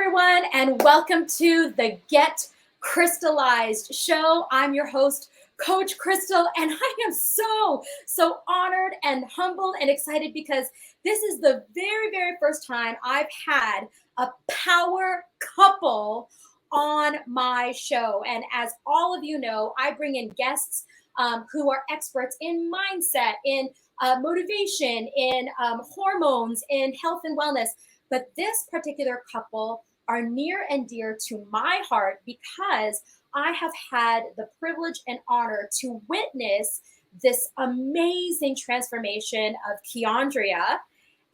everyone, and welcome to the Get Crystallized show. I'm your host, Coach Crystal, and I am so honored and humbled and excited because this is the very first time I've had a power couple on my show. And as all of you know, I bring in guests who are experts in mindset, in motivation, in hormones, in health and wellness. But this particular couple are near and dear to my heart because I have had the privilege and honor to witness this amazing transformation of Keandria.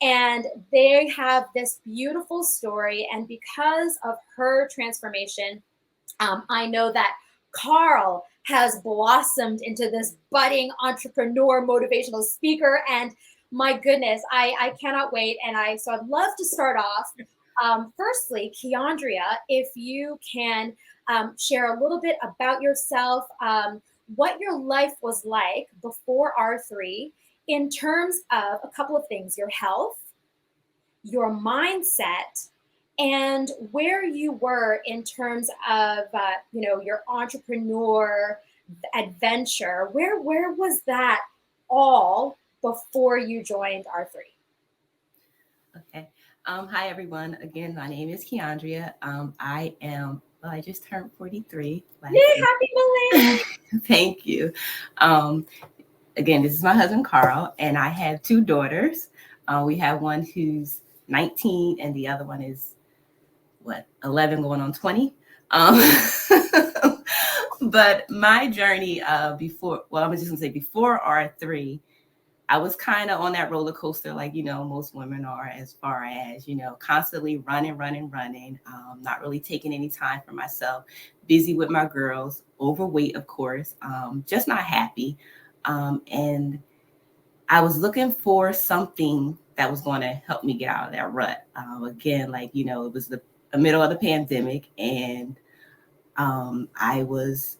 And they have this beautiful story. And because of her transformation, I know that Carl has blossomed into this budding entrepreneur, motivational speaker, and my goodness, I cannot wait. And so I'd love to start off. Firstly, Keandria, if you can share a little bit about yourself, what your life was like before R3 in terms of a couple of things: your health, your mindset, and where you were in terms of your entrepreneur adventure. Where was that all before you joined R3? Okay. Hi, everyone. Again, my name is Keandria. I just turned 43. Yay, happy millennial. Thank you. Again, this is my husband, Carl, and I have two daughters. We have one who's 19 and the other one is 11 going on 20. But my journey I'm just gonna say before R3, I was kind of on that roller coaster, like, most women are, as far as, constantly running, not really taking any time for myself, busy with my girls, overweight, of course, just not happy. And I was looking for something that was going to help me get out of that rut. Again, it was the middle of the pandemic, and I was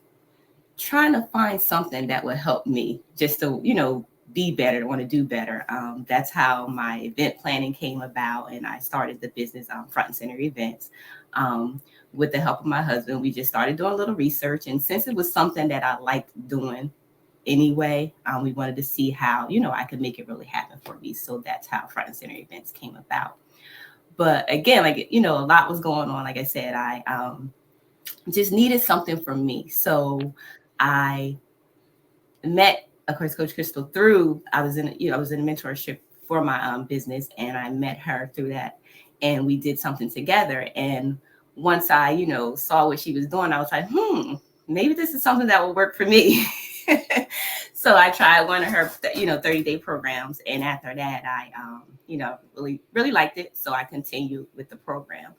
trying to find something that would help me just to, be better, to want to do better. That's how my event planning came about, and I started the business Front and Center Events. With the help of my husband, we just started doing a little research, and since it was something that I liked doing anyway, we wanted to see how, I could make it really happen for me. So that's how Front and Center Events came about. But again, a lot was going on. Like I said, I just needed something for me. So I met, of course, Coach Crystal I was in a mentorship for my business, and I met her through that, and we did something together. And once I, saw what she was doing, I was like, maybe this is something that will work for me. So I tried one of her, 30-day programs, and after that, I, really liked it. So I continued with the program.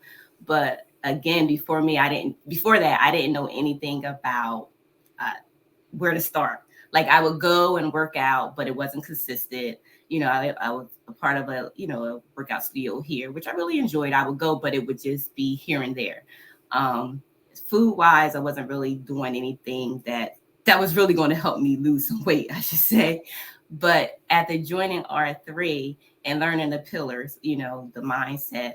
But again, before that, I didn't know anything about where to start. Like, I would go and work out, but it wasn't consistent. I was a part of a workout studio here, which I really enjoyed. I would go, but it would just be here and there. Food wise, I wasn't really doing anything that was really going to help me lose some weight, I should say. But after joining R3 and learning the pillars, the mindset,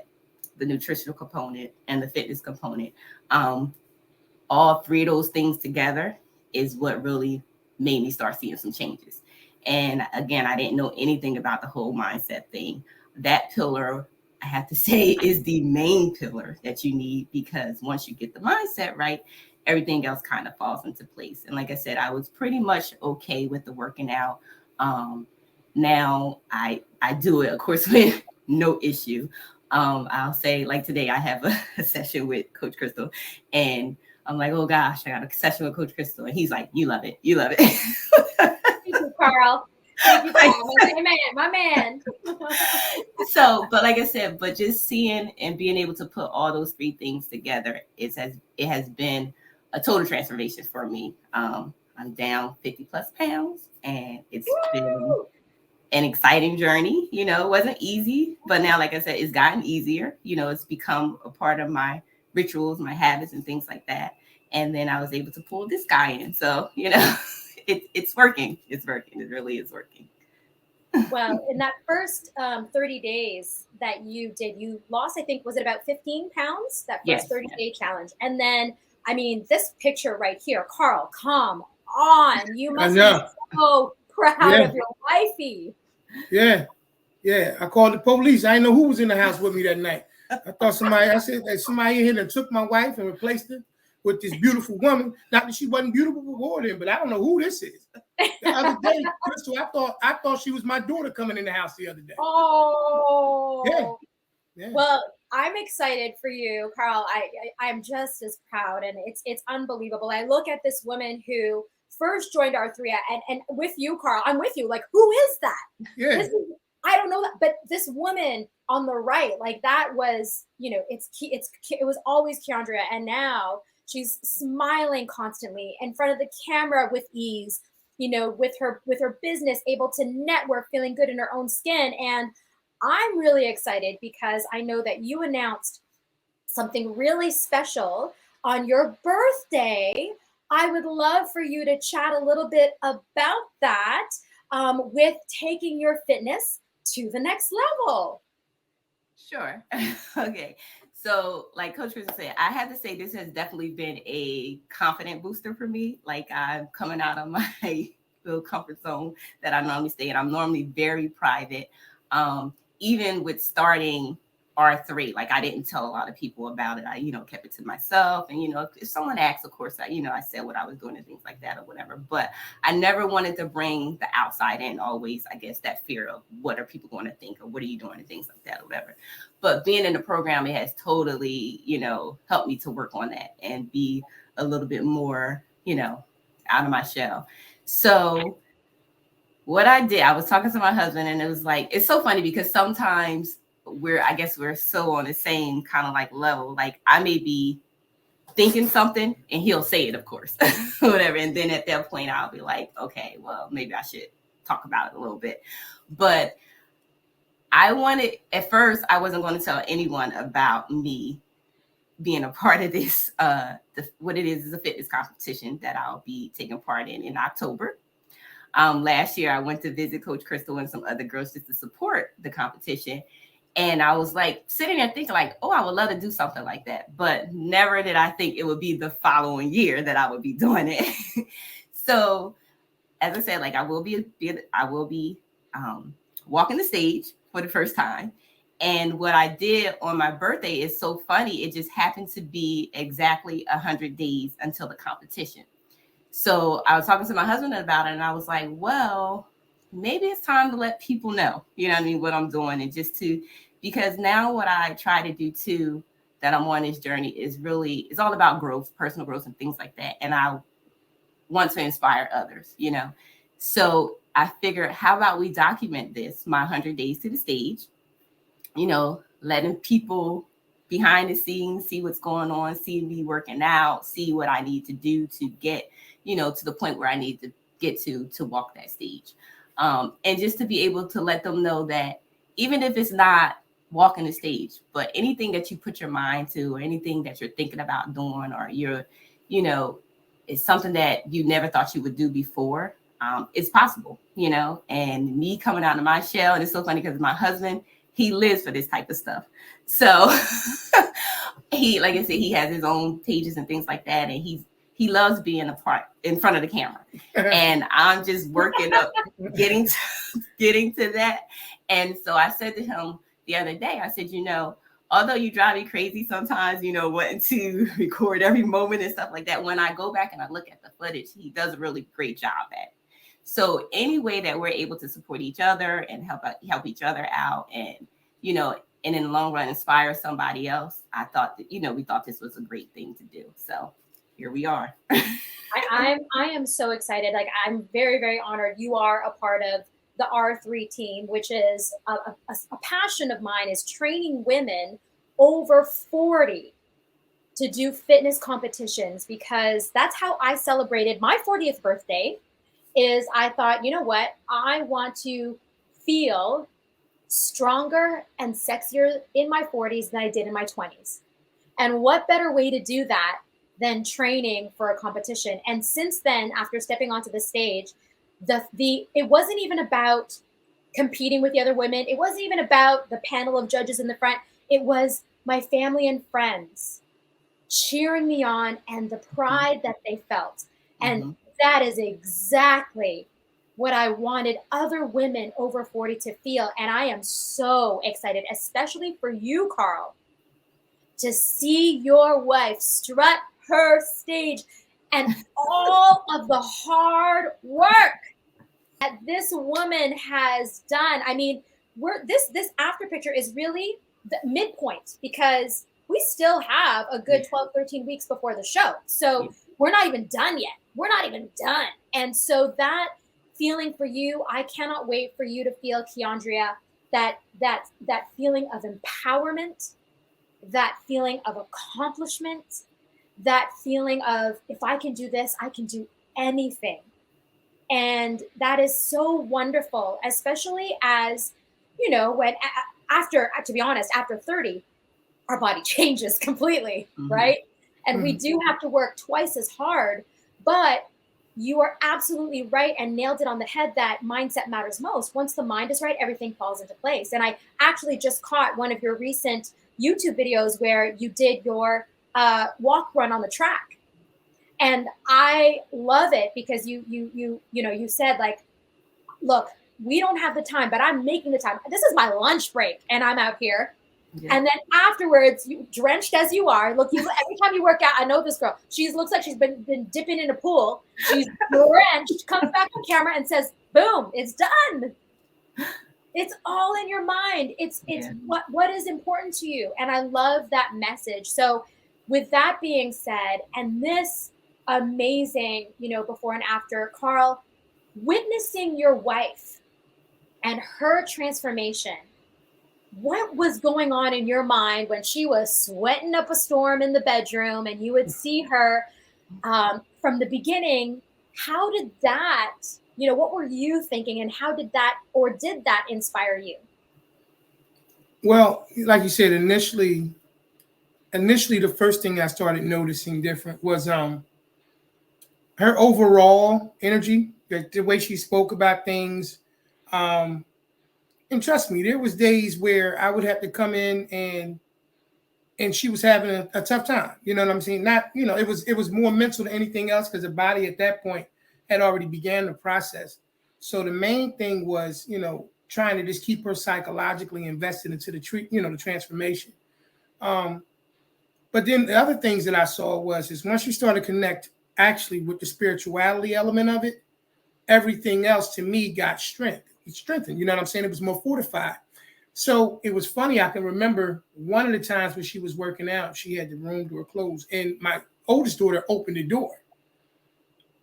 the nutritional component, and the fitness component, all three of those things together is what really made me start seeing some changes. And again, I didn't know anything about the whole mindset thing. That pillar, I have to say, is the main pillar that you need, because once you get the mindset right, everything else kind of falls into place. And like I said, I was pretty much okay with the working out. Now I do it, of course, with no issue. I'll say, like today, I have a session with Coach Crystal, and I'm like, oh gosh, I got a session with Coach Crystal, and he's like, you love it. Thank you, Carl. Thank you, Carl. My man. So, but like I said, but just seeing and being able to put all those three things together, it has been a total transformation for me. I'm down 50 plus pounds, and it's been an exciting journey. It wasn't easy, but now, like I said, it's gotten easier. It's become a part of my rituals, my habits, and things like that. And then I was able to pull this guy in. So, it's working. It's working. It really is working. Well, in that first 30 days that you did, you lost, I think, was it about 15 pounds, that first Yes. 30-day challenge? And then, I mean, this picture right here, Carl, come on. You I must be know. so proud Yeah, of your wifey. yeah, yeah. I called the police. I didn't know who was in the house with me that night. I thought somebody, I said that somebody in here that took my wife and replaced her with this beautiful woman. Not that she wasn't beautiful before then, but I don't know who this is. The other day, Crystal, I thought she was my daughter coming in the house the other day. Yeah, Oh, yeah. well, I'm excited for you, Carl. I'm just as proud, and it's unbelievable. I look at this woman who first joined R3, and with you, Carl, I'm with you. Like, who is that? Yeah. This is, I don't know that, but this woman on the right, like that was, it was always Keandria, and now she's smiling constantly in front of the camera with ease. With her business, able to network, feeling good in her own skin, and I'm really excited because I know that you announced something really special on your birthday. I would love for you to chat a little bit about that, with taking your fitness to the next level. Sure. Okay. So, like Coach Kristen said, I have to say this has definitely been a confident booster for me. Like, I'm coming out of my little comfort zone that I normally stay in. I'm normally very private. Even with starting R3, like I didn't tell a lot of people about it. I, kept it to myself. And, if someone asked, of course, I said what I was doing and things like that or whatever. But I never wanted to bring the outside in, always, I guess, that fear of what are people going to think or what are you doing and things like that or whatever. But being in the program, it has totally, helped me to work on that and be a little bit more, out of my shell. So what I did, I was talking to my husband, and it was like, it's so funny because sometimes I guess we're so on the same kind of like level. Like I may be thinking something and he'll say it, of course, whatever. And then at that point, I'll be like, okay, well, maybe I should talk about it a little bit. But at first, I wasn't going to tell anyone about me being a part of this. What it is a fitness competition that I'll be taking part in October. Last year, I went to visit Coach Crystal and some other girls just to support the competition. And I was like sitting there thinking like, oh, I would love to do something like that. But never did I think it would be the following year that I would be doing it. So as I said, like I will be walking the stage for the first time. And what I did on my birthday is so funny. It just happened to be exactly 100 days until the competition. So I was talking to my husband about it, and I was like, well, maybe it's time to let people know, what I'm doing. And because now what I try to do too, that I'm on this journey it's all about growth, personal growth and things like that. And I want to inspire others, So I figured, how about we document this, my 100 days to the stage, letting people behind the scenes see what's going on, see me working out, see what I need to do to get, to the point where I need to get to walk that stage. And just to be able to let them know that even if it's not walking the stage, but anything that you put your mind to or anything that you're thinking about doing or it's something that you never thought you would do before, it's possible, and me coming out of my shell. And it's so funny because my husband, he lives for this type of stuff. So like I said, he has his own pages and things like that. And he loves being a part in front of the camera. And I'm just working up, getting to that. And so I said to him the other day, I said, although you drive me crazy sometimes, wanting to record every moment and stuff like that, when I go back and I look at the footage, he does a really great job at it. So any way that we're able to support each other and help each other out and, and in the long run, inspire somebody else, I thought that, we thought this was a great thing to do. So here we are. I am so excited. Like, I'm very, very honored. You are a part of the R3 team, which is a passion of mine, is training women over 40 to do fitness competitions, because that's how I celebrated my 40th birthday. Is I thought, you know what? I want to feel stronger and sexier in my 40s than I did in my 20s. And what better way to do that than training for a competition? And since then, after stepping onto the stage, it wasn't even about competing with the other women. It wasn't even about the panel of judges in the front. It was my family and friends cheering me on and the pride that they felt. And that is exactly what I wanted other women over 40 to feel. And I am so excited, especially for you, Carl, to see your wife strut her stage and all of the hard work that this woman has done. I mean, this after picture is really the midpoint because we still have a good 12, 13 weeks before the show. So we're not even done yet. We're not even done. And so that feeling for you, I cannot wait for you to feel, Keandria, that feeling of empowerment, that feeling of accomplishment, that feeling of, if I can do this, I can do anything. And that is so wonderful, especially as, when after, to be honest, after 30, our body changes completely, right? And we do have to work twice as hard, but you are absolutely right and nailed it on the head that mindset matters most. Once the mind is right, everything falls into place. And I actually just caught one of your recent YouTube videos where you did your walk run on the track. And I love it because you said, like, look, we don't have the time, but I'm making the time. This is my lunch break and I'm out here. Yeah. And then afterwards, you drenched as you are, look, every time you work out, I know this girl, she looks like she's been dipping in a pool. She's drenched, comes back on camera and says, boom, it's done. It's all in your mind. It's what is important to you. And I love that message. So with that being said, and this amazing, before and after, Carl, witnessing your wife and her transformation, what was going on in your mind when she was sweating up a storm in the bedroom and you would see her from the beginning? How did that, what were you thinking, and how did that inspire you? Well, like you said, initially the first thing I started noticing different was her overall energy, the way she spoke about things. And trust me, there was days where I would have to come in and she was having a tough time. You know what I'm saying? Not, it was more mental than anything else because the body at that point had already began the process. So the main thing was, trying to just keep her psychologically invested into the transformation. But then the other things that I saw is once you started to connect actually with the spirituality element of it, everything else to me got strengthened. You know what I'm saying? It was more fortified. So it was funny. I can remember one of the times when she was working out, she had the room door closed and my oldest daughter opened the door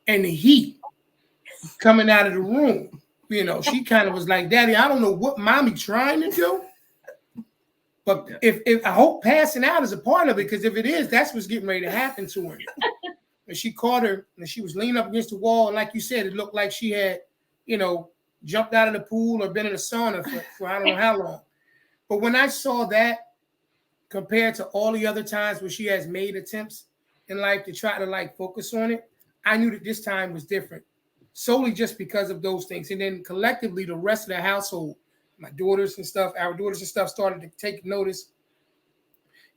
and the heat coming out of the room, she kind of was like, Daddy, I don't know what mommy trying to do. But if I hope passing out is a part of it, because if it is, that's what's getting ready to happen to her. And she caught her and she was leaning up against the wall. And like you said, it looked like she had, jumped out of the pool or been in a sauna for I don't know how long. But when I saw that compared to all the other times where she has made attempts in life to try to focus on it, I knew that this time was different, solely just because of those things. And then collectively, the rest of the household, my daughters and stuff, our daughters and stuff started to take notice.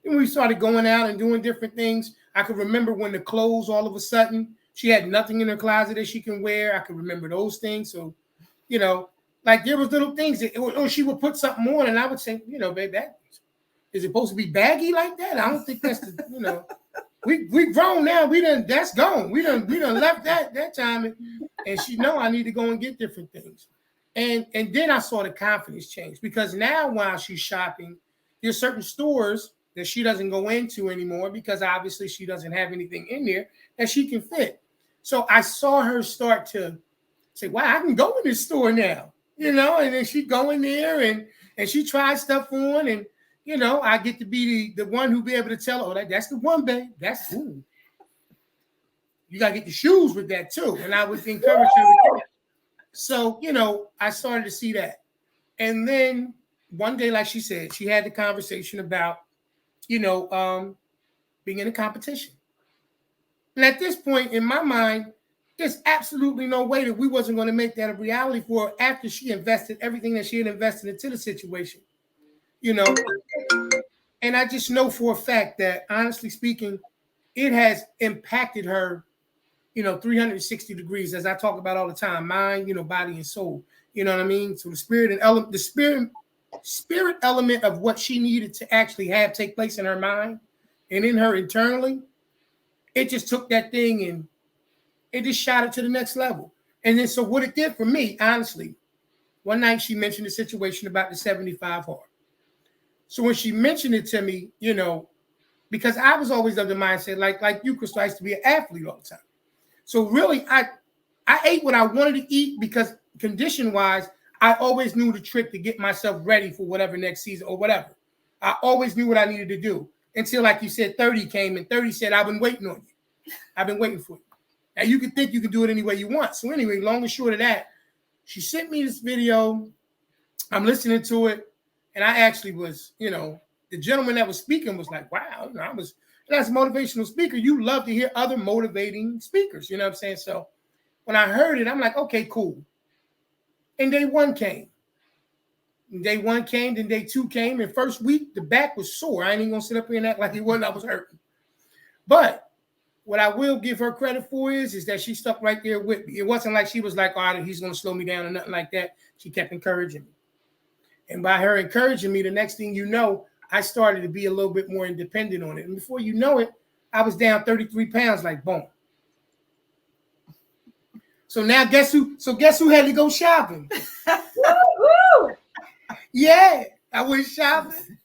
And we started going out and doing different things. I could remember when the clothes, all of a sudden, she had nothing in her closet that she can wear. I could remember those things. So, there was little things that, or she would put something on and I would say, babe, that is it supposed to be baggy like that? I don't think that's the, we grown now. That's gone. We done left that time. And she know I need to go and get different things. And then I saw the confidence change because now while she's shopping, there's certain stores that she doesn't go into anymore because obviously she doesn't have anything in there that she can fit. So I saw her start to say, wow, I can go in this store now, and then she go in there and she tries stuff on and, I get to be the one who be able to tell her, that's the one, babe. That's cool. You got to get the shoes with that too. And I would encourage her with that. So, I started to see that. And then one day, like she said, she had the conversation about, being in a competition. And at this point in my mind, there's absolutely no way that we wasn't going to make that a reality for her after she invested everything that she had invested into the situation, you know. And I just know for a fact that, honestly speaking, it has impacted her, 360 degrees, as I talk about all the time, mind, body and soul. You know what I mean? So the spirit and element, the spirit element of what she needed to actually have take place in her mind and in her internally, it just took that thing and it just shot it to the next level. And then so what it did for me, honestly, one night she mentioned the situation about the 75 hard. So when she mentioned it to me, because I was always of the mindset, like you, Crystal, I used to be an athlete all the time. So really, I ate what I wanted to eat because condition-wise, I always knew the trick to get myself ready for whatever next season or whatever. I always knew what I needed to do until, like you said, 30 came and 30 said, I've been waiting on you. I've been waiting for you. Now, you can think you can do it any way you want. So anyway, long and short of that, she sent me this video. I'm listening to it. And I actually was, the gentleman that was speaking was like, wow, that's a motivational speaker. You love to hear other motivating speakers. You know what I'm saying? So when I heard it, I'm like, okay, cool. And day one came. And day one came, then day two came. And first week, the back was sore. I ain't even going to sit up here and act like it wasn't. I was hurting. But what I will give her credit for is that she stuck right there with me. It wasn't like she was like, all right, he's going to slow me down or nothing like that. She kept encouraging me. And by her encouraging me, the next thing you know, I started to be a little bit more independent on it. And before you know it, I was down 33 pounds, like boom. So now guess who had to go shopping? Woo-hoo! Yeah, I went shopping.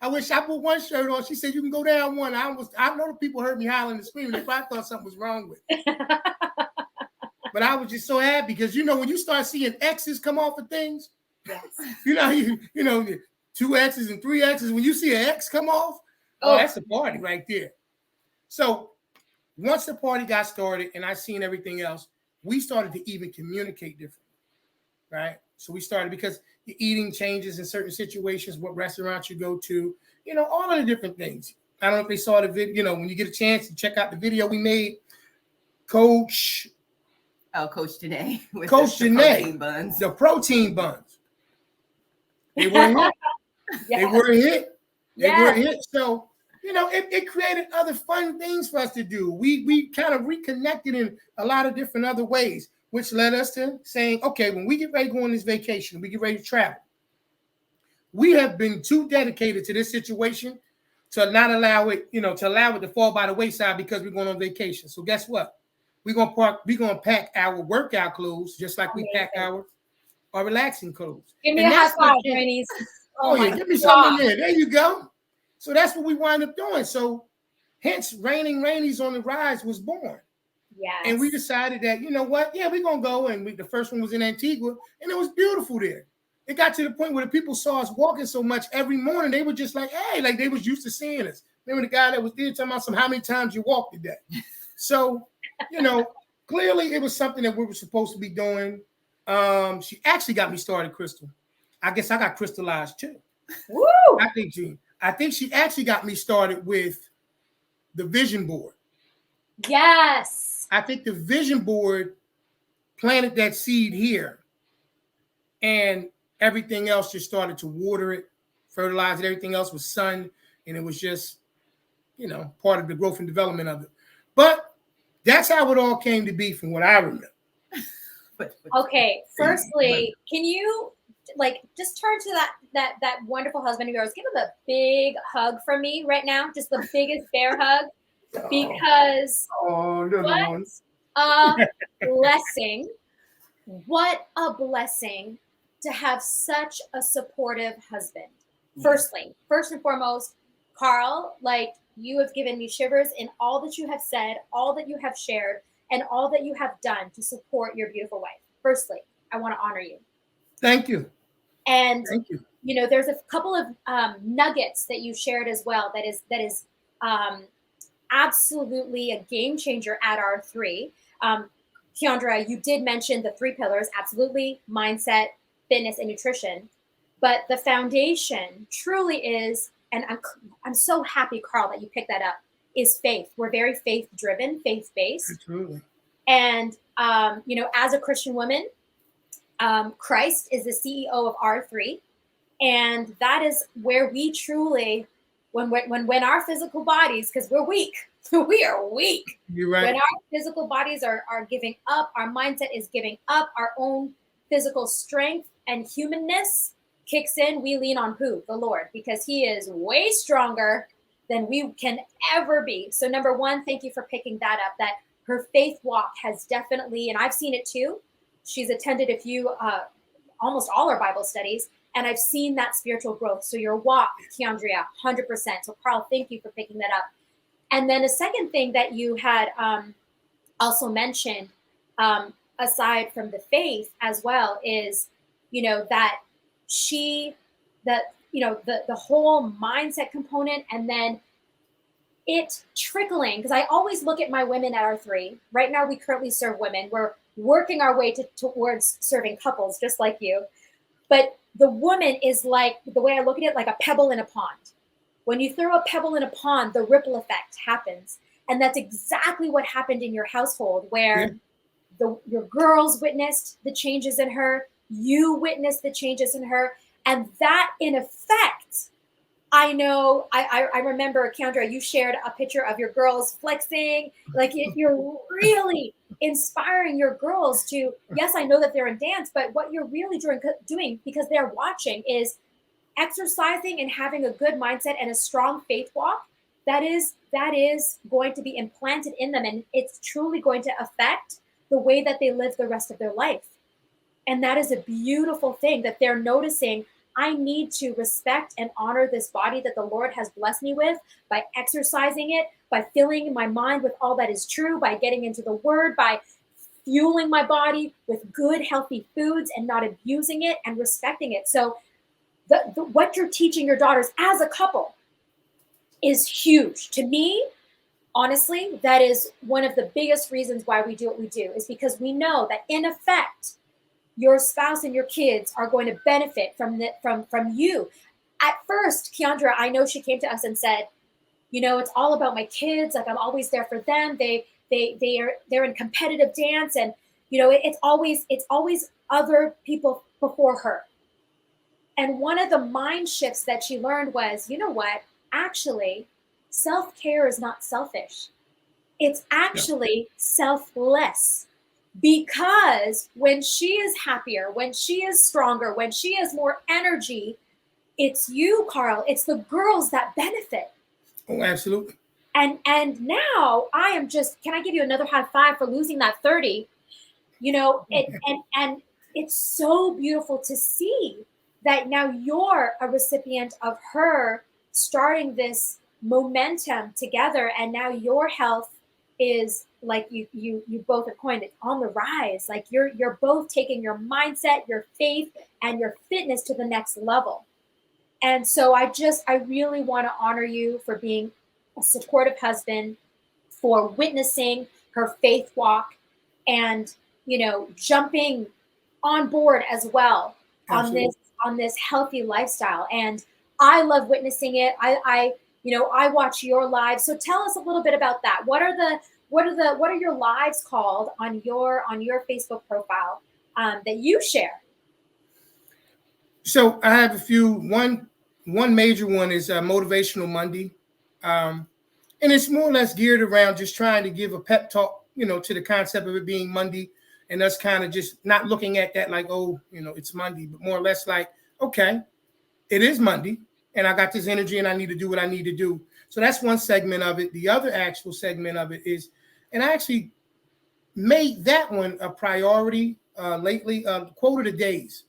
I put one shirt on. She said, you can go down one. I know the people heard me howling and screaming if I thought something was wrong with it. But I was just so happy because, when you start seeing X's come off of things, yes. Two X's and three X's, when you see an X come off, that's a party right there. So once the party got started and I seen everything else, we started to even communicate differently, right? So we started because the eating changes in certain situations, what restaurants you go to, all of the different things. I don't know if they saw the video, when you get a chance to check out the video we made, Coach Janae. Coach Janae, the protein buns. They were a hit. Yes. They were a hit. They were a hit. So, it created other fun things for us to do. We kind of reconnected in a lot of different other ways, which led us to saying, okay, when we get ready to go on this vacation, we get ready to travel. We have been too dedicated to this situation to not allow it, to fall by the wayside because we're going on vacation. So guess what? We're gonna pack our workout clothes just like we pack our relaxing clothes. Give me a high five, Rainey. Oh yeah, give me something in there. There you go. So that's what we wind up doing. So hence Rainey's on the Rise was born. Yeah. And we decided that, you know what? Yeah, we're gonna go. And the first one was in Antigua, and it was beautiful there. It got to the point where the people saw us walking so much every morning, they were just like, hey, like they was used to seeing us. Remember the guy that was there talking about how many times you walked today? So, clearly it was something that we were supposed to be doing. She actually got me started, Crystal. I guess I got crystallized too. Woo! I think she actually got me started with the vision board. Yes. I think the vision board planted that seed here, and everything else just started to water it, fertilize it. Everything else was sun, and it was just, part of the growth and development of it. But that's how it all came to be from what I remember. Okay, firstly, can you just turn to that wonderful husband of yours, give him a big hug from me right now, just the biggest bear hug, because what a blessing. What a blessing to have such a supportive husband. First and foremost, Carl, you have given me shivers in all that you have said, all that you have shared, and all that you have done to support your beautiful wife. Firstly, I want to honor you. Thank you. And thank you. There's a couple of nuggets that you shared as well. That is absolutely a game changer at R3. Keandra, you did mention the 3 pillars, absolutely, mindset, fitness, and nutrition. But the foundation truly is, and I'm so happy, Carl, that you picked that up, is faith. We're very faith-driven, faith-based. Absolutely. And as a Christian woman, Christ is the CEO of R3. And that is where we truly, when our physical bodies, because we're weak, we are weak. You're right. When our physical bodies are giving up, our mindset is giving up, our own physical strength and humanness kicks in, we lean on who? The Lord, because he is way stronger than we can ever be. So number one, thank you for picking that up, that her faith walk has definitely, and I've seen it too. She's attended a few, almost all our Bible studies, and I've seen that spiritual growth. So your walk, Keandria, 100%. So Carl, thank you for picking that up. And then a second thing that you had also mentioned, aside from the faith as well, is, that the whole mindset component, and then it trickling, because I always look at my women at R3. Right now, we currently serve women. We're working our way towards serving couples, just like you. But the woman is like, the way I look at it, like a pebble in a pond. When you throw a pebble in a pond, the ripple effect happens. And that's exactly what happened in your household, where your girls witnessed the changes in her, you witnessed the changes in her, and that in effect, I know, I remember, Keandra, you shared a picture of your girls flexing, like you're really inspiring your girls to, yes, I know that they're in dance, but what you're really doing, because they're watching, is exercising and having a good mindset and a strong faith walk. That is going to be implanted in them, and it's truly going to affect the way that they live the rest of their life. And that is a beautiful thing, that they're noticing, I need to respect and honor this body that the Lord has blessed me with by exercising it, by filling my mind with all that is true, by getting into the word, by fueling my body with good, healthy foods and not abusing it and respecting it. So what you're teaching your daughters as a couple is huge. To me, honestly, that is one of the biggest reasons why we do what we do, is because we know that in effect, your spouse and your kids are going to benefit from you. At first, Keandra, I know she came to us and said, it's all about my kids. Like, I'm always there for them. They're in competitive dance, and it's always other people before her. And one of the mind shifts that she learned was, what? Actually, self-care is not selfish. It's actually selfless. Because when she is happier, when she is stronger, when she has more energy, it's you, Carl. It's the girls that benefit. Oh, absolutely. And now I am just, can I give you another high five for losing that 30? And it's so beautiful to see that now you're a recipient of her starting this momentum together, and now your health is, like you both have coined it, on the rise. Like you're both taking your mindset, your faith, and your fitness to the next level. And so I really want to honor you for being a supportive husband, for witnessing her faith walk, and jumping on board as well. Absolutely. on this healthy lifestyle. And I love witnessing it. I watch your lives. So tell us a little bit about that. What are your lives called on your Facebook profile that you share? So I have a few. One major one is Motivational Monday, and it's more or less geared around just trying to give a pep talk, to the concept of it being Monday, and us kind of just not looking at that like, oh, it's Monday, but more or less like, okay, it is Monday, and I got this energy, and I need to do what I need to do. So that's one segment of it. The other actual segment of it is, and I actually made that one a priority lately. Quote of the days.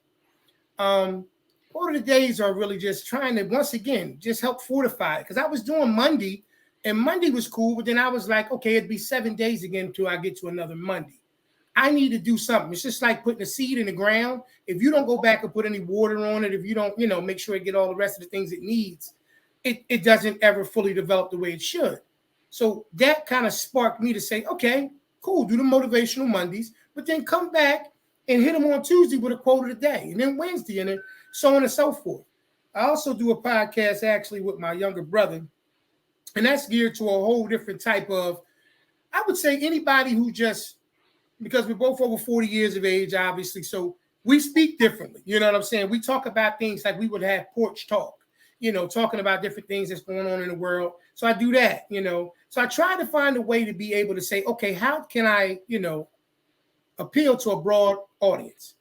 Quote of the days are really just trying to, once again, just help fortify it. Because I was doing Monday, and Monday was cool, but then I was like, okay, it'd be 7 days again until I get to another Monday. I need to do something. It's just like putting a seed in the ground. If you don't go back and put any water on it, if you don't, make sure it get all the rest of the things it needs, it doesn't ever fully develop the way it should. So that kind of sparked me to say, okay, cool, do the motivational Mondays, but then come back and hit them on Tuesday with a quote of the day, and then Wednesday, and then so on and so forth. I also do a podcast actually with my younger brother, and that's geared to a whole different type of, I would say, anybody who just because we're both over 40 years of age, obviously. So we speak differently. You know what I'm saying? We talk about things like we would have porch talk, talking about different things that's going on in the world. So I do that, So I try to find a way to be able to say, okay, how can I, appeal to a broad audience?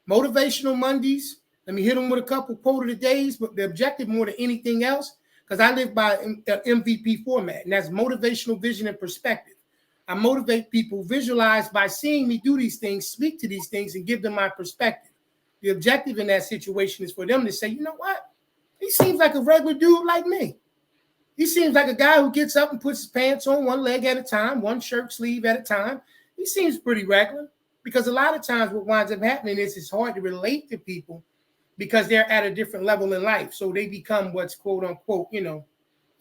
Motivational Mondays. Let me hit them with a couple quote of the days, but the objective more than anything else, because I live by the MVP format, and that's motivational vision and perspective. I motivate people, visualize by seeing me do these things, speak to these things, and give them my perspective. The objective in that situation is for them to say, you know what? He seems like a regular dude like me. He seems like a guy who gets up and puts his pants on one leg at a time, one shirt sleeve at a time. He seems pretty regular, because a lot of times what winds up happening is it's hard to relate to people because they're at a different level in life. So they become what's quote unquote, all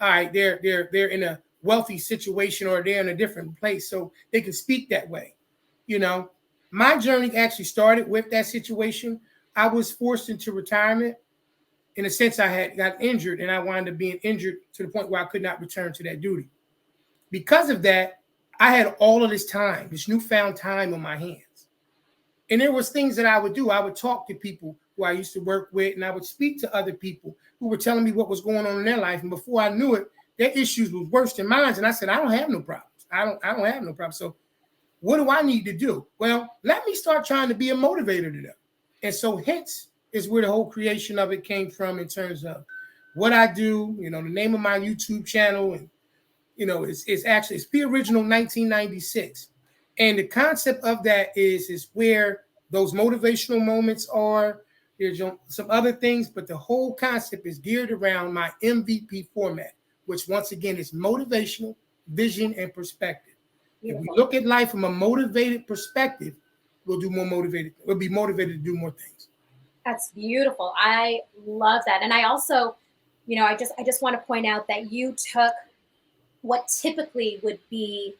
right, they're in a wealthy situation or they're in a different place. So they can speak that way. My journey actually started with that situation. I was forced into retirement. In a sense, I had got injured, and I wound up being injured to the point where I could not return to that duty. Because of that, I had all of this time, this newfound time on my hands. And there was things that I would do. I would talk to people who I used to work with, and I would speak to other people who were telling me what was going on in their life. And before I knew it, their issues was worse than mine. And I said, I don't have no problems. I don't have no problems. So what do I need to do? Well, let me start trying to be a motivator to them. And so hence is where the whole creation of it came from in terms of what I do, the name of my YouTube channel. And, it's P Original 1996. And the concept of that is where those motivational moments are. There's some other things, but the whole concept is geared around my MVP format, which once again is motivational, vision, and perspective. If we look at life from a motivated perspective, we'll be motivated to do more things. That's beautiful. I love that. And I also, I just want to point out that you took what typically would be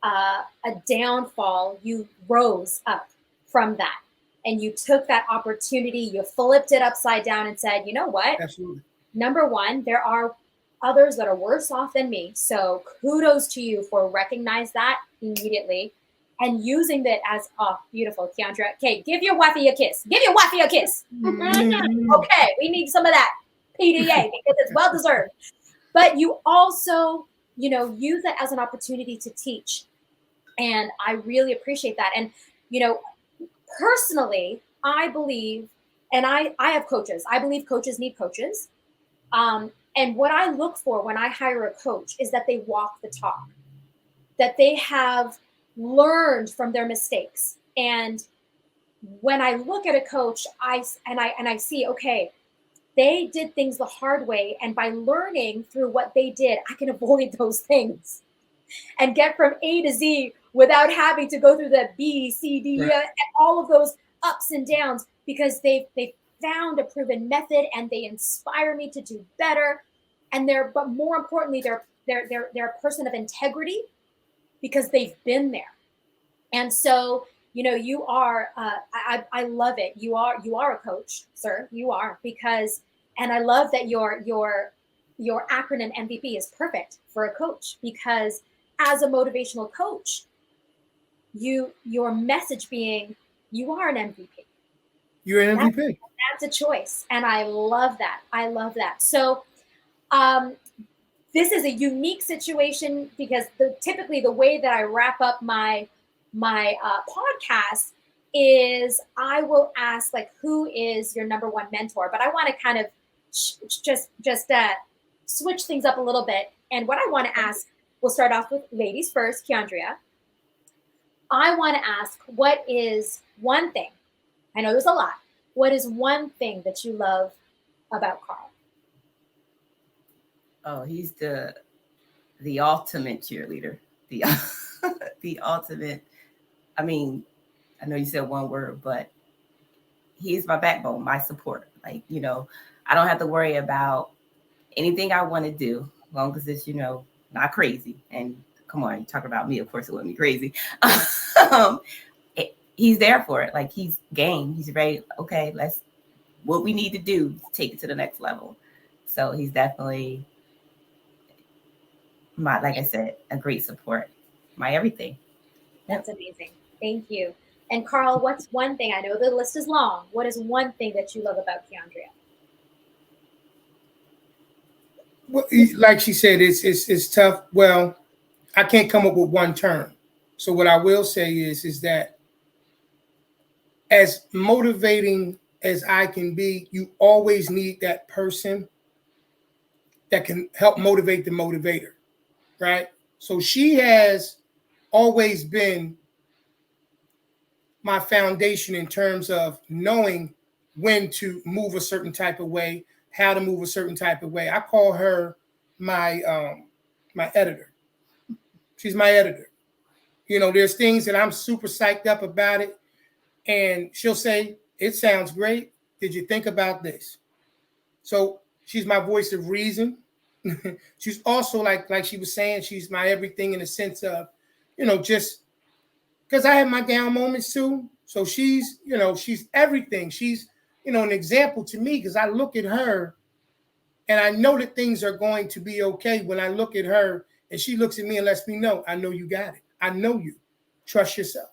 a downfall, you rose up from that, and you took that opportunity, you flipped it upside down and said, you know what? Absolutely. Number one, there are others that are worse off than me. So kudos to you for recognizing that immediately and using that as, beautiful, Keandra. Okay, give your wifey a kiss. Give your wifey a kiss. Okay, we need some of that PDA because it's well-deserved. But you also, use it as an opportunity to teach. And I really appreciate that. And, personally, I believe, and I have coaches. I believe coaches need coaches. And what I look for when I hire a coach is that they walk the talk, that they have learned from their mistakes. And when I look at a coach, I see, okay, they did things the hard way. And by learning through what they did, I can avoid those things and get from A to Z without having to go through the B, C, D, right, and all of those ups and downs, because they found a proven method and they inspire me to do better. And but more importantly, they're a person of integrity because they've been there. And so, you are, I love it. You are a coach, sir. You are, and I love that your acronym MVP is perfect for a coach, because as a motivational coach, your message being, you are an MVP. You're an MVP. That's a choice. And I love that. So this is a unique situation because typically the way that I wrap up my podcast is I will ask, like, who is your number one mentor? But I want to kind of just switch things up a little bit. And what I want to ask, we'll start off with ladies first, Keandra. I want to ask, what is one thing? I know there's a lot. What is one thing that you love about Carl? Oh, he's the ultimate cheerleader. The ultimate. I mean, I know you said one word, but he's my backbone, my support. Like, I don't have to worry about anything I want to do, as long as it's, not crazy. And come on, you talk about me, of course it wouldn't be crazy. He's there for it. Like, he's game. He's ready. Okay, what we need to do to take it to the next level. So he's definitely like I said, a great support. My everything. That's amazing. Thank you. And Carl, what's one thing, I know the list is long, what is one thing that you love about Keandria? Well, like she said, it's tough. Well, I can't come up with one term. So what I will say is that as motivating as I can be, you always need that person that can help motivate the motivator, right? So she has always been my foundation in terms of knowing when to move a certain type of way, how to move a certain type of way. I call her my editor. She's my editor. You know, there's things that I'm super psyched up about it, and she'll say, "It sounds great. Did you think about this?" So she's my voice of reason. She's also like she was saying, she's my everything in the sense of, just because I have my down moments too. So she's everything. She's, an example to me because I look at her and I know that things are going to be okay when I look at her and she looks at me and lets me know, I know you got it. I know you. Trust yourself.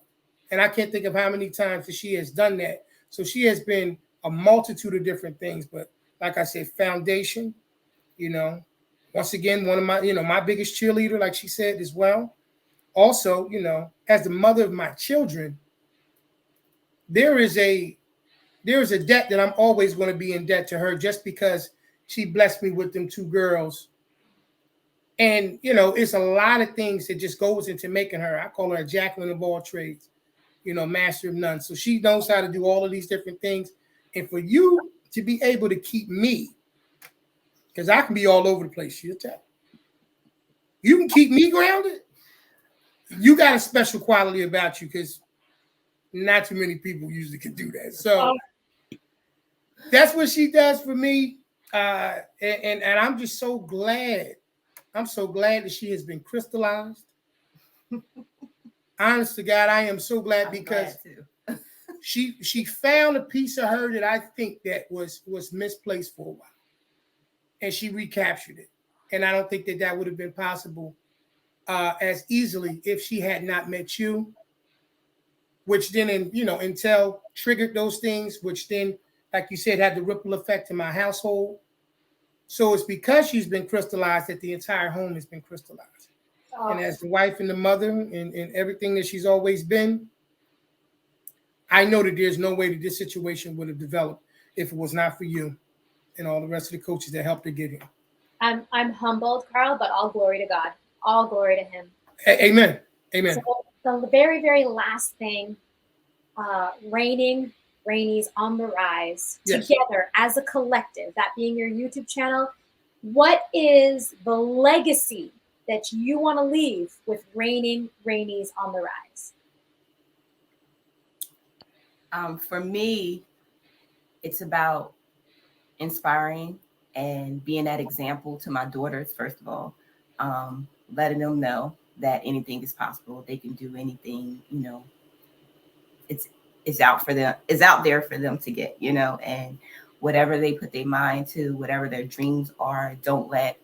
And I can't think of how many times that she has done that. So she has been a multitude of different things. But like I said, foundation, once again, one of my, my biggest cheerleader, like she said as well. Also, as the mother of my children, there is a debt that I'm always going to be in debt to her just because she blessed me with them two girls. And, it's a lot of things that just goes into making her. I call her a Jacqueline of all trades, master of none. So she knows how to do all of these different things. And for you to be able to keep me, because I can be all over the place, she'll tell. You can keep me grounded. You got a special quality about you because not too many people usually can do that. So that's what she does for me. And I'm just so glad. I'm so glad that she has been crystallized. Honest to God, I am so glad because she found a piece of her that I think that was misplaced for a while. And she recaptured it. And I don't think that would have been possible as easily if she had not met you, which then, Intel triggered those things, which then, like you said, had the ripple effect in my household. So it's because she's been crystallized that the entire home has been crystallized. Oh. And as the wife and the mother and everything that she's always been, I know that there's no way that this situation would have developed if it was not for you and all the rest of the coaches that helped her get here. I'm humbled, Carl, but all glory to God. All glory to him. Amen. Amen. So the very, very last thing, Rainey's on the rise, yes, together as a collective, that being your YouTube channel, what is the legacy that you want to leave with Rainey's on the rise? For me, it's about inspiring and being that example to my daughters, first of all, letting them know that anything is possible. They can do anything, it's out for them, it's out there for them to get, and whatever they put their mind to, whatever their dreams are, don't let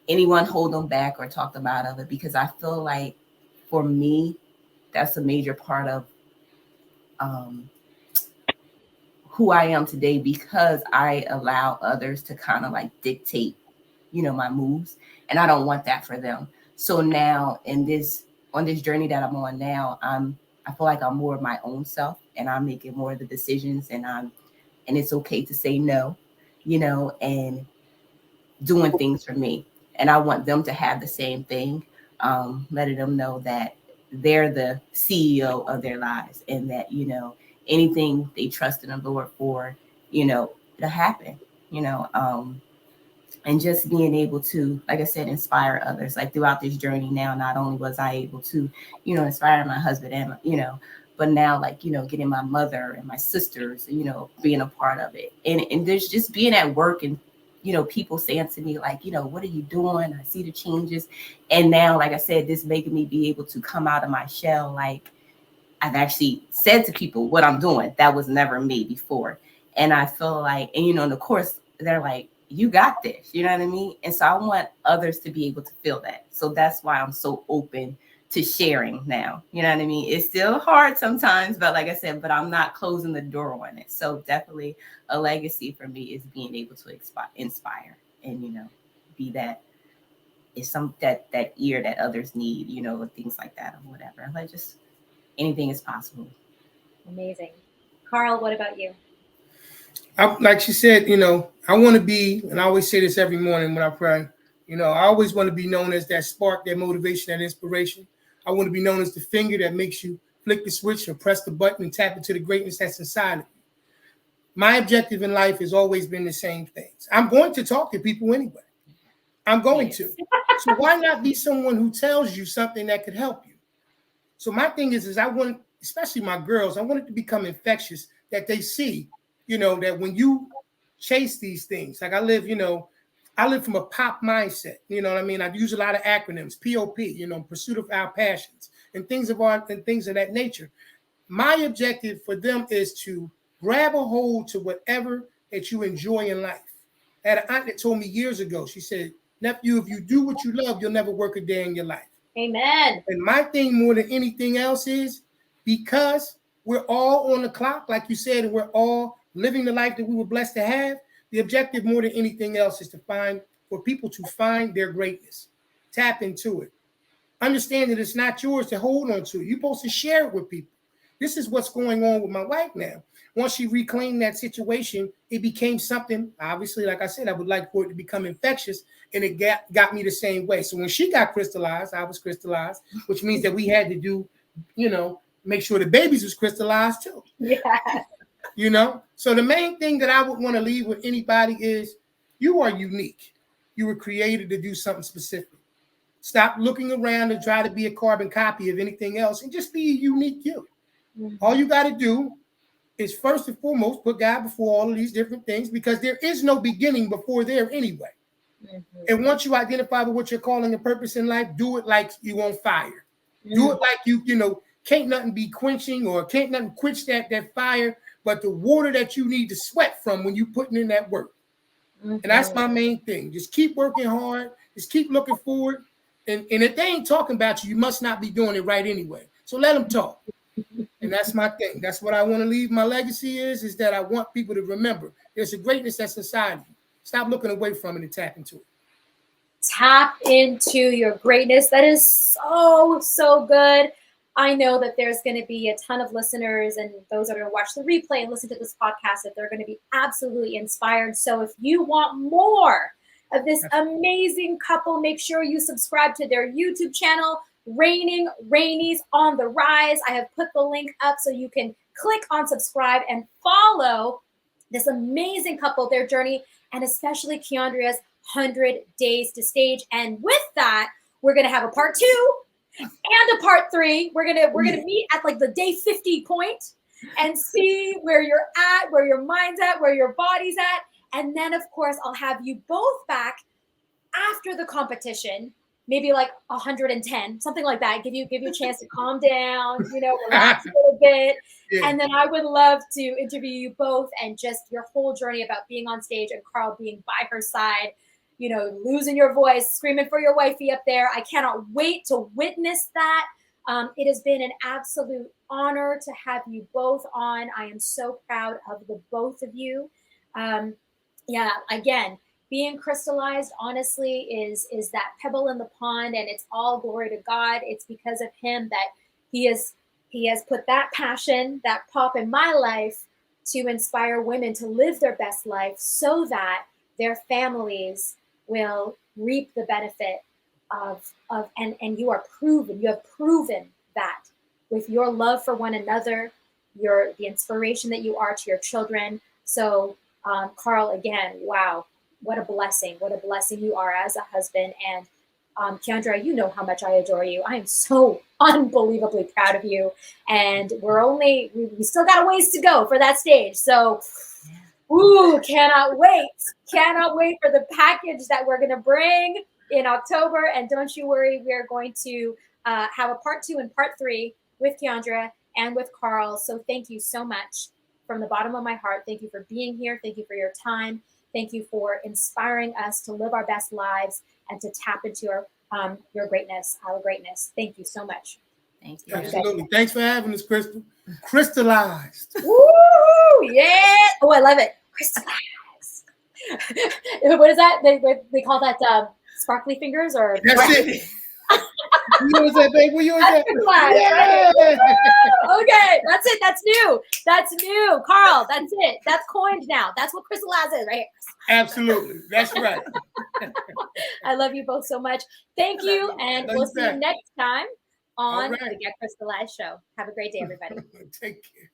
anyone hold them back or talk them out of it. Because I feel like for me, that's a major part of who I am today, because I allow others to kind of like dictate, my moves. And I don't want that for them. So now on this journey that I'm on now, I feel like I'm more of my own self, and I'm making more of the decisions, and it's okay to say no, and doing things for me. And I want them to have the same thing, letting them know that they're the CEO of their lives, and that, anything they trust in the Lord for, it'll happen, and just being able to, like I said, inspire others. Like throughout this journey now, not only was I able to, inspire my husband and, but now, like, getting my mother and my sisters, being a part of it. And there's just being at work and, people saying to me, like, what are you doing? I see the changes. And now, like I said, this making me be able to come out of my shell. Like, I've actually said to people what I'm doing. That was never me before. And I feel like, and, and of course, they're like, you got this, you know what I mean? And so I want others to be able to feel that. So that's why I'm so open to sharing now. You know what I mean? It's still hard sometimes, but like I said, but I'm not closing the door on it. So definitely a legacy for me is being able to inspire and, you know, be that is some that ear that others need, you know, and things like that or whatever. Like just anything is possible. Amazing. Carl, what about you? Like she said, you know, I want to be, and I always say this every morning when I pray, you know, I always want to be known as that spark, that motivation, that inspiration. I want to be known as the finger that makes you flick the switch or press the button and tap into the greatness that's inside of you. My objective in life has always been the same things. I'm going to talk to people anyway. I'm going to. So why not be someone who tells you something that could help you? So my thing is I want, especially my girls, I want it to become infectious, that they see, you know, that when you chase these things, like I live from a pop mindset. You know what I mean? I use a lot of acronyms, POP, you know, pursuit of our passions and things of that nature. My objective for them is to grab a hold to whatever that you enjoy in life. I had an aunt that told me years ago, she said, nephew, if you do what you love, you'll never work a day in your life. Amen. And my thing more than anything else is because we're all on the clock, like you said, and we're all living the life that we were blessed to have. The objective more than anything else is for people to find their greatness, tap into it. Understand that it's not yours to hold on to. You're supposed to share it with people. This is what's going on with my wife now. Once she reclaimed that situation, it became something, obviously, like I said, I would like for it to become infectious, and it got me the same way. So when she got crystallized, I was crystallized, which means that we had to do, you know, make sure the babies was crystallized too. Yeah. You know? So the main thing that I would want to leave with anybody is you are unique. You were created to do something specific. Stop looking around and try to be a carbon copy of anything else and just be a unique you. Mm-hmm. All you got to do is first and foremost put God before all of these different things, because there is no beginning before there anyway. Mm-hmm. And once you identify with what you're calling a purpose in life, do it like you on fire. Mm-hmm. Do it like you know, can't nothing be quenching or can't nothing quench that fire, but the water that you need to sweat from when you're putting in that work. Mm-hmm. And that's my main thing. Just keep working hard. Just keep looking forward. And if they ain't talking about you, you must not be doing it right anyway. So let them talk. And that's my thing. That's what I want to leave my legacy is that I want people to remember there's a greatness that's inside of you. Stop looking away from it and tap into it. Tap into your greatness. That is so good. I know that there's going to be a ton of listeners and those that are going to watch the replay and listen to this podcast, that they're going to be absolutely inspired. So if you want more of this amazing couple, make sure you subscribe to their YouTube channel, Rainey's on the Rise. I have put the link up so you can click on subscribe and follow this amazing couple, their journey, and especially Keandria's 100 Days to Stage. And with that, we're going to have a part 2 and a part 3. We're gonna meet at like the day 50 point and see where you're at, where your mind's at, where your body's at. And then, of course, I'll have you both back after the competition, maybe like 110, something like that. Give you a chance to calm down, you know, relax a little bit. Yeah. And then I would love to interview you both and just your whole journey about being on stage and Carl being by her side, you know, losing your voice, screaming for your wifey up there. I cannot wait to witness that. It has been an absolute honor to have you both on. I am so proud of the both of you. Again, being crystallized, honestly, is that pebble in the pond, and it's all glory to God. It's because of him that he has put that passion, that pop in my life to inspire women to live their best life so that their families will reap the benefit of and you have proven that with your love for one another, the inspiration that you are to your children. So Carl, again, wow, what a blessing you are as a husband. And Keandria, you know how much I adore you. I am so unbelievably proud of you. And we still got a ways to go for that stage. So cannot wait for the package that we're going to bring in October. And don't you worry, we are going to have a part 2 and part 3 with Keandria and with Carl. So thank you so much from the bottom of my heart. Thank you for being here. Thank you for your time. Thank you for inspiring us to live our best lives and to tap into your greatness, our greatness. Thank you so much. Thank you. Absolutely. Thanks for having us, Crystal. Crystallized. Woo! Yeah. Oh, I love it. Crystallized. What is that? They call that sparkly fingers or That's it. Where you was at, babe? Where you was at? Yeah. Yeah. Okay, that's it. That's new. That's new, Carl. That's it. That's coined now. That's what crystallized is, right here. Absolutely. That's right. I love you both so much. Thank you, and we'll see you next time on the Get Crystallized show. Have a great day, everybody. Take care.